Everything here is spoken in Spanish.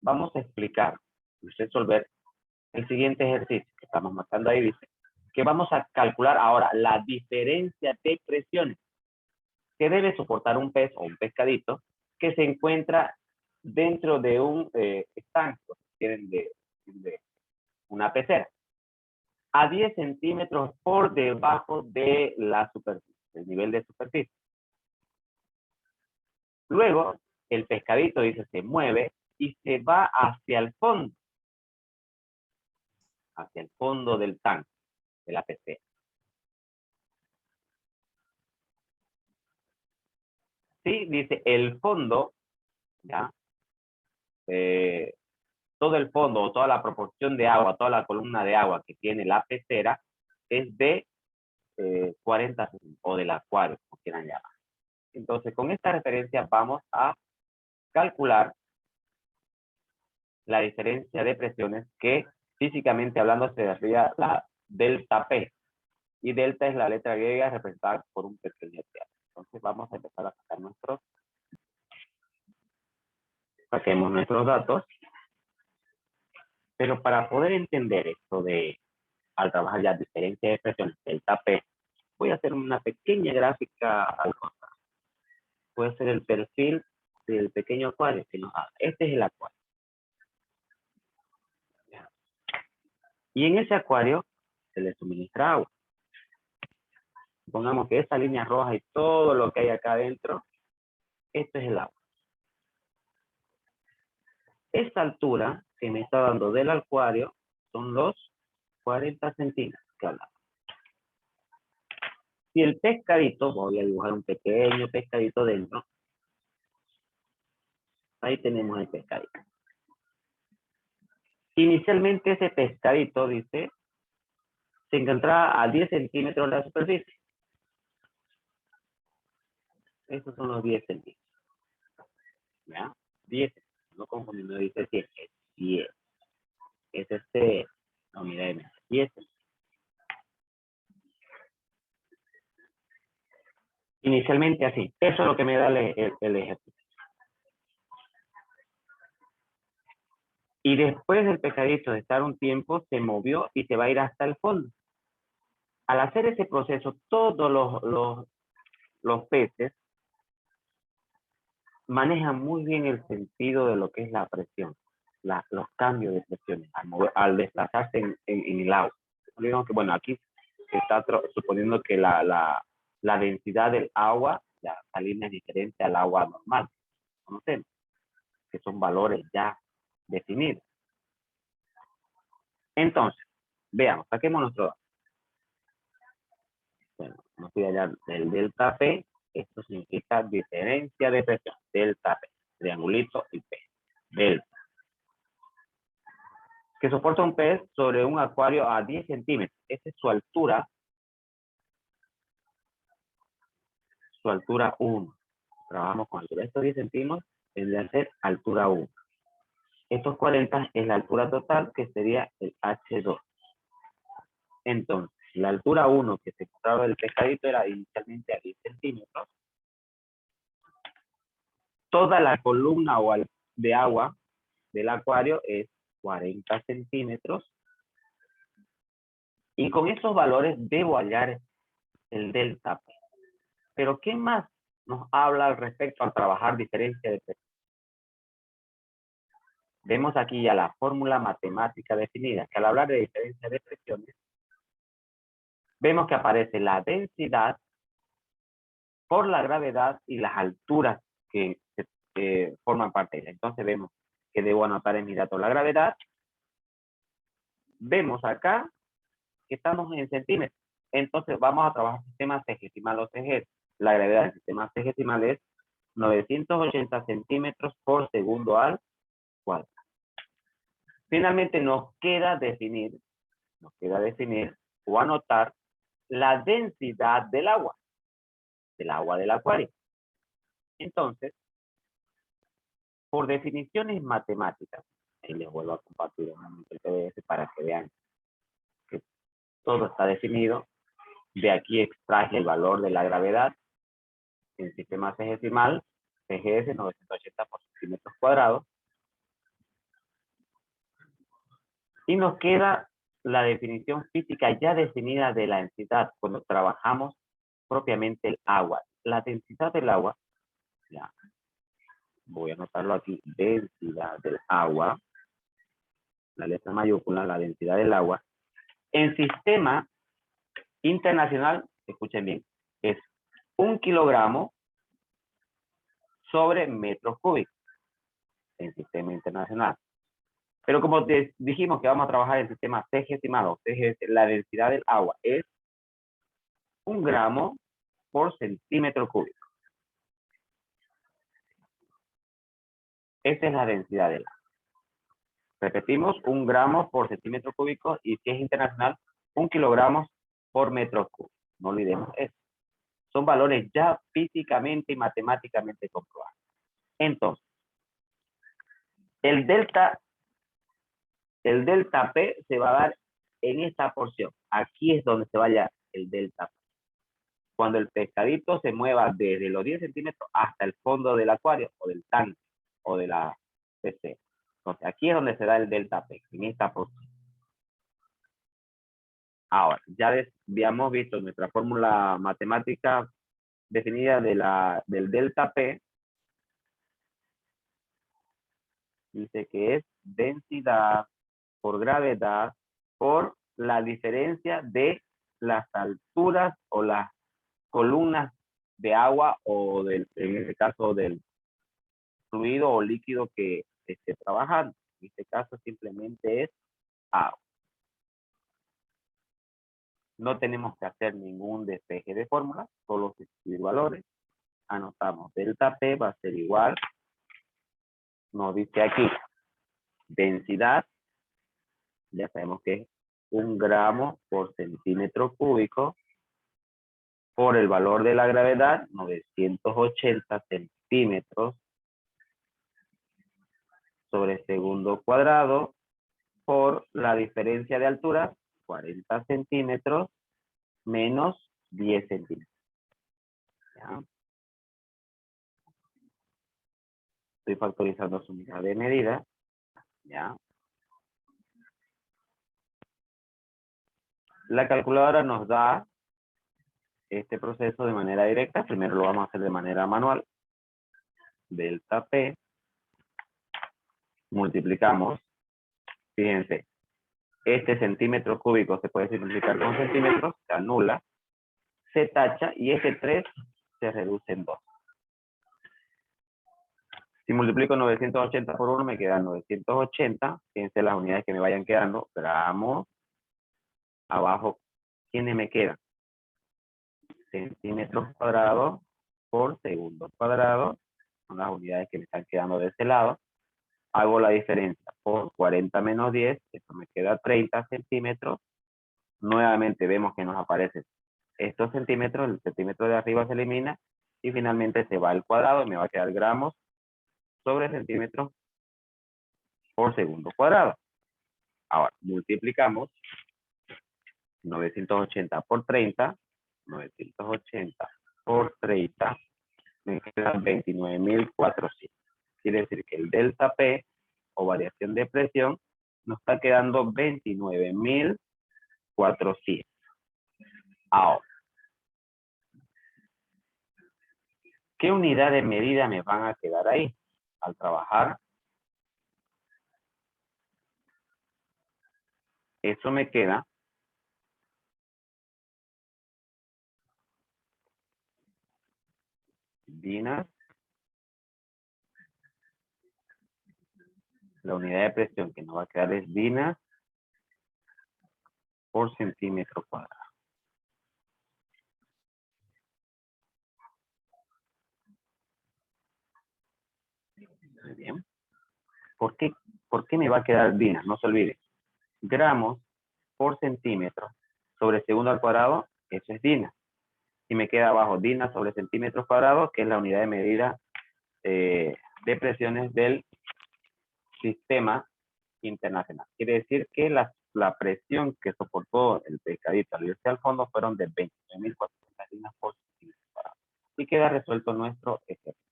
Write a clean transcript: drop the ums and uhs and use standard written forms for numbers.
vamos a explicar y resolver el siguiente ejercicio que estamos marcando ahí. Dice que vamos a calcular ahora la diferencia de presiones que debe soportar un pez o un pescadito que se encuentra dentro de un estanque, tienen de una pecera, a 10 centímetros por debajo de la superficie, el nivel de superficie. Luego, el pescadito, dice, se mueve y se va hacia el fondo del tanque, de la pecera. Sí, dice, el fondo, ¿ya? Todo el fondo o toda la proporción de agua, toda la columna de agua que tiene la pecera es de 40 o del acuario, como quieran llamar. Entonces, con esta referencia vamos a calcular la diferencia de presiones que físicamente hablando se desarrolla la delta P. Y delta es la letra griega representada por un pequeño teatro. Entonces vamos a empezar a sacar saquemos nuestros datos. Pero para poder entender esto de, al trabajar ya diferencia de presiones, delta P, voy a hacer una pequeña gráfica al costado. Puede ser el perfil del pequeño acuario que nos da. Este es el acuario. Y en ese acuario se le suministra agua. Supongamos que esa línea roja y todo lo que hay acá adentro, esto es el agua. Esta altura que me está dando del acuario son los 40 centímetros que hablamos. Si el pescadito, voy a dibujar un pequeño pescadito dentro. Ahí tenemos el pescadito. Inicialmente ese pescadito, dice, se encontraba a 10 centímetros de la superficie. Esos son los 10 centímetros. ¿Ya? 10, no confundiendo, dice 100, es 10. Es este, no, mira, 10. Inicialmente así. Eso es lo que me da el ejercicio. Y después del pescadito de estar un tiempo, se movió y se va a ir hasta el fondo. Al hacer ese proceso, todos los peces manejan muy bien el sentido de lo que es la presión, los cambios de presiones al desplazarse en el agua. Digamos que, bueno, aquí se está suponiendo que la densidad del agua, la salina es diferente al agua normal, conocemos, que son valores ya definidos. Entonces, veamos, saquemos nuestro dato. Bueno, nos voy allá del delta P, esto significa diferencia de presión, delta P, triangulito y P, delta. Que soporta un pez sobre un acuario a 10 centímetros. Esa es su altura 1. Trabajamos con altura. Estos 10 centímetros tendría que ser altura 1. Estos 40 es la altura total, que sería el H2. Entonces, la altura 1 que se encontraba del pescadito era inicialmente a 10 centímetros. Toda la columna de agua del acuario es 40 centímetros. Y con esos valores debo hallar el delta P. Pero ¿qué más nos habla al respecto al trabajar diferencia de presión? Vemos aquí ya la fórmula matemática definida, que al hablar de diferencia de presiones, vemos que aparece la densidad por la gravedad y las alturas que forman parte de ella. Entonces vemos que debo anotar en mi dato la gravedad. Vemos acá que estamos en centímetros. Entonces vamos a trabajar sistema segesimal o CG. La gravedad del sistema segesimal es 980 centímetros por segundo al cuadrado. Finalmente nos queda definir o anotar la densidad del agua del acuario. Entonces, por definiciones matemáticas, y les vuelvo a compartir el PDF para que vean que todo está definido. De aquí extraje el valor de la gravedad en sistema segesimal, CGS 980 por centímetros cuadrados. Y nos queda la definición física ya definida de la densidad cuando trabajamos propiamente el agua. La densidad del agua, ya, voy a anotarlo aquí, densidad del agua, la letra mayúscula, la densidad del agua, en sistema internacional, escuchen bien, es 1 kilogramo sobre metros cúbicos en sistema internacional. Pero como dijimos que vamos a trabajar en sistema centésimado, la densidad del agua es 1 gramo por centímetro cúbico. Esa es la densidad del agua. Repetimos, 1 gramo por centímetro cúbico y si es internacional, 1 kilogramo por metro cúbico. No olvidemos eso. Son valores ya físicamente y matemáticamente comprobados. Entonces, el delta P se va a dar en esta porción. Aquí es donde se vaya el delta P. Cuando el pescadito se mueva desde los 10 centímetros hasta el fondo del acuario o del tanque o de la pecera. Entonces, aquí es donde se da el delta P, en esta porción. Ahora, ya habíamos visto nuestra fórmula matemática definida del delta P. Dice que es densidad por gravedad por la diferencia de las alturas o las columnas de agua o en este caso del fluido o líquido que esté trabajando. En este caso simplemente es agua. No tenemos que hacer ningún despeje de fórmula, solo sustituir valores. Anotamos delta P va a ser igual. Nos dice aquí densidad. Ya sabemos que es 1 gramo por centímetro cúbico por el valor de la gravedad, 980 centímetros sobre segundo cuadrado, por la diferencia de altura, 40 centímetros menos 10 centímetros. ¿Ya? Estoy factorizando su unidad de medida. ¿Ya? La calculadora nos da este proceso de manera directa. Primero lo vamos a hacer de manera manual. Delta P. Multiplicamos. Fíjense. Este centímetro cúbico se puede simplificar con centímetros. Se anula. Se tacha. Y este 3 se reduce en 2. Si multiplico 980 por 1 me quedan 980. Fíjense las unidades que me vayan quedando. Gramos. Abajo, ¿quiénes me quedan? Centímetros cuadrados por segundo cuadrado. Son las unidades que me están quedando de este lado. Hago la diferencia por 40 menos 10. Esto me queda 30 centímetros. Nuevamente vemos que nos aparecen estos centímetros. El centímetro de arriba se elimina. Y finalmente se va al cuadrado. Me va a quedar gramos sobre centímetros por segundo cuadrado. Ahora, multiplicamos 980 por 30, 980 por 30, me quedan 29.400. Quiere decir que el delta P, o variación de presión, nos está quedando 29.400. Ahora, ¿qué unidad de medida me van a quedar ahí al trabajar? Eso me queda dinas. La unidad de presión que nos va a quedar es dinas por centímetro cuadrado. Muy bien. ¿Por qué me va a quedar dinas? No se olvide. Gramos por centímetro sobre segundo al cuadrado, eso es dinas. Y me queda abajo dinas sobre centímetros cuadrados, que es la unidad de medida de presiones del sistema internacional. Quiere decir que la presión que soportó el pescadito al irse al fondo fueron de 29.400 dinas por centímetro cuadrado. Y queda resuelto nuestro ejercicio.